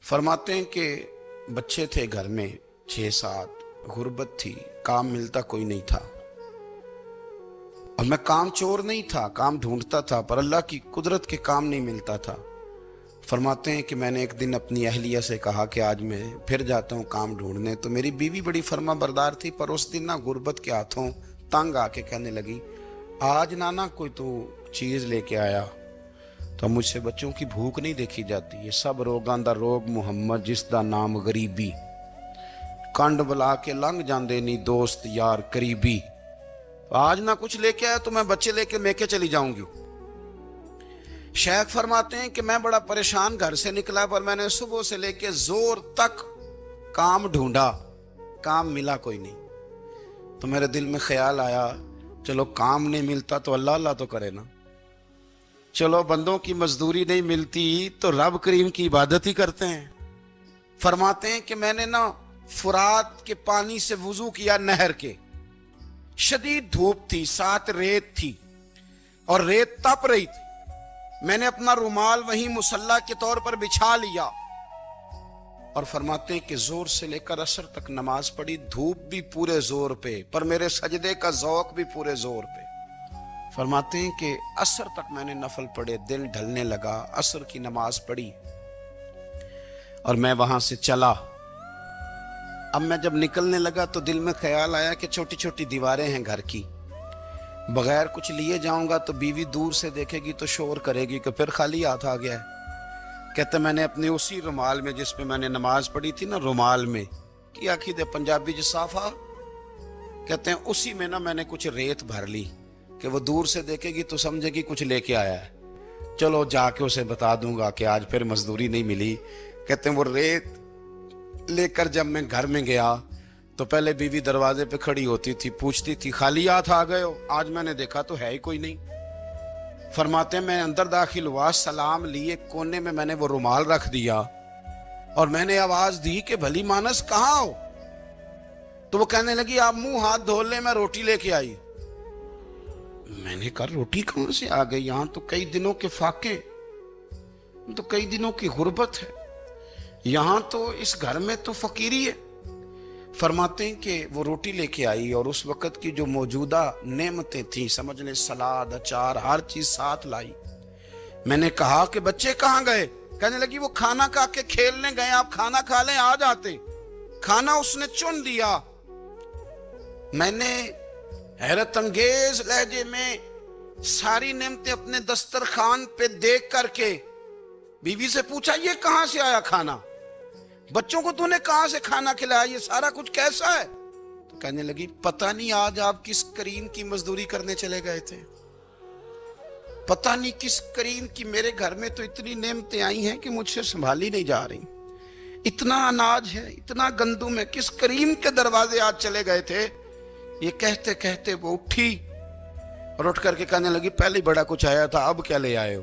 फरमाते हैं कि बच्चे थे घर में 6-7, गुर्बत थी, काम मिलता कोई नहीं था। और मैं काम चोर नहीं था, काम ढूंढता था, पर अल्लाह की कुदरत के काम नहीं मिलता था। फरमाते हैं कि मैंने एक दिन अपनी अहलिया से कहा कि आज मैं फिर जाता हूँ काम ढूंढने। तो मेरी बीवी बड़ी फर्मा बरदार थी, पर उस दिन ना गुर्बत के हाथों तंग आके कहने लगी, आज नाना कोई तू चीज़ लेके आया। तो मुझसे बच्चों की भूख नहीं देखी जाती। ये सब रोगां दा रोग मुहम्मद जिसदा नाम गरीबी, कंड बुला के लंघ जाते नहीं दोस्त यार करीबी। आज ना कुछ लेके आया तो मैं बच्चे लेके मेके चली जाऊंगी। शेख फरमाते हैं कि मैं बड़ा परेशान घर से निकला, पर मैंने सुबह से लेके जोर तक काम ढूंढा, काम मिला कोई नहीं। तो मेरे दिल में ख्याल आया, चलो काम नहीं मिलता तो अल्लाह अल्लाह तो करे ना, चलो बंदों की मजदूरी नहीं मिलती तो रब करीम की इबादत ही करते हैं। फरमाते हैं कि मैंने ना फुरात के पानी से वुजू किया, नहर के। शदीद धूप थी, साथ रेत थी और रेत तप रही थी। मैंने अपना रुमाल वहीं मुसल्ला के तौर पर बिछा लिया और फरमाते हैं कि जोर से लेकर असर तक नमाज पढ़ी। धूप भी पूरे जोर पे, पर मेरे सजदे का ज़ौक़ भी पूरे जोर पे। फरमाते हैं कि असर तक मैंने नफल पढ़े, दिल ढलने लगा, असर की नमाज पढ़ी और मैं वहां से चला। अब मैं जब निकलने लगा तो दिल में ख्याल आया कि छोटी छोटी दीवारें हैं घर की, बगैर कुछ लिए जाऊंगा तो बीवी दूर से देखेगी तो शोर करेगी कि फिर खाली हाथ आ गया है। कहते मैंने अपने उसी रुमाल में जिस पे मैंने नमाज पढ़ी थी ना, रुमाल में की आखी दे पंजाबी ज साफा, कहते हैं उसी में ना मैंने कुछ रेत भर ली कि वो दूर से देखेगी तो समझेगी कुछ लेके आया है। चलो जाके उसे बता दूंगा कि आज फिर मजदूरी नहीं मिली। कहते हैं वो रेत लेकर जब मैं घर में गया तो पहले बीवी दरवाजे पे खड़ी होती थी, पूछती थी खाली हाथ आ गए हो? आज मैंने देखा तो है ही कोई नहीं। फरमाते हैं मैं अंदर दाखिल हुआ, सलाम लिए, कोने में मैंने वो रुमाल रख दिया और मैंने आवाज दी कि भली मानस कहाँ हो? तो वो कहने लगी आप मुंह हाथ धो ले, मैं रोटी लेके आई। मैंने कहा रोटी कहां से आ गई? यहां तो कई दिनों के फाके, तो कई दिनों की गुर्बत है, यहां तो इस घर में तो फकीरी है। फरमाते हैं कि वो रोटी लेके आई और उस वक़्त की जो मौजूदा नेमतें थी, समझ लें सलाद, अचार, हर चीज साथ लाई। मैंने कहा कि बच्चे कहाँ गए? कहने लगी वो खाना खा के खेलने गए, आप खाना खा लें आ जाते। खाना उसने चुन दिया। मैंने हैरत अंगेज लहजे में सारी नेमतें अपने दस्तरखान पे देख करके बीवी से पूछा ये कहां से आया खाना? बच्चों को तूने कहां से खाना खिलाया? ये सारा कुछ कैसा है? तो कहने लगी पता नहीं आज आप किस करीम की मजदूरी करने चले गए थे, पता नहीं किस करीम की। मेरे घर में तो इतनी नेमतें आई हैं कि मुझसे संभाली नहीं जा रही। इतना अनाज है, इतना गंदुम है, किस करीम के दरवाजे आज चले गए थे? ये कहते कहते वो उठी और उठ करके कहने लगी पहले बड़ा कुछ आया था, अब क्या ले आए हो?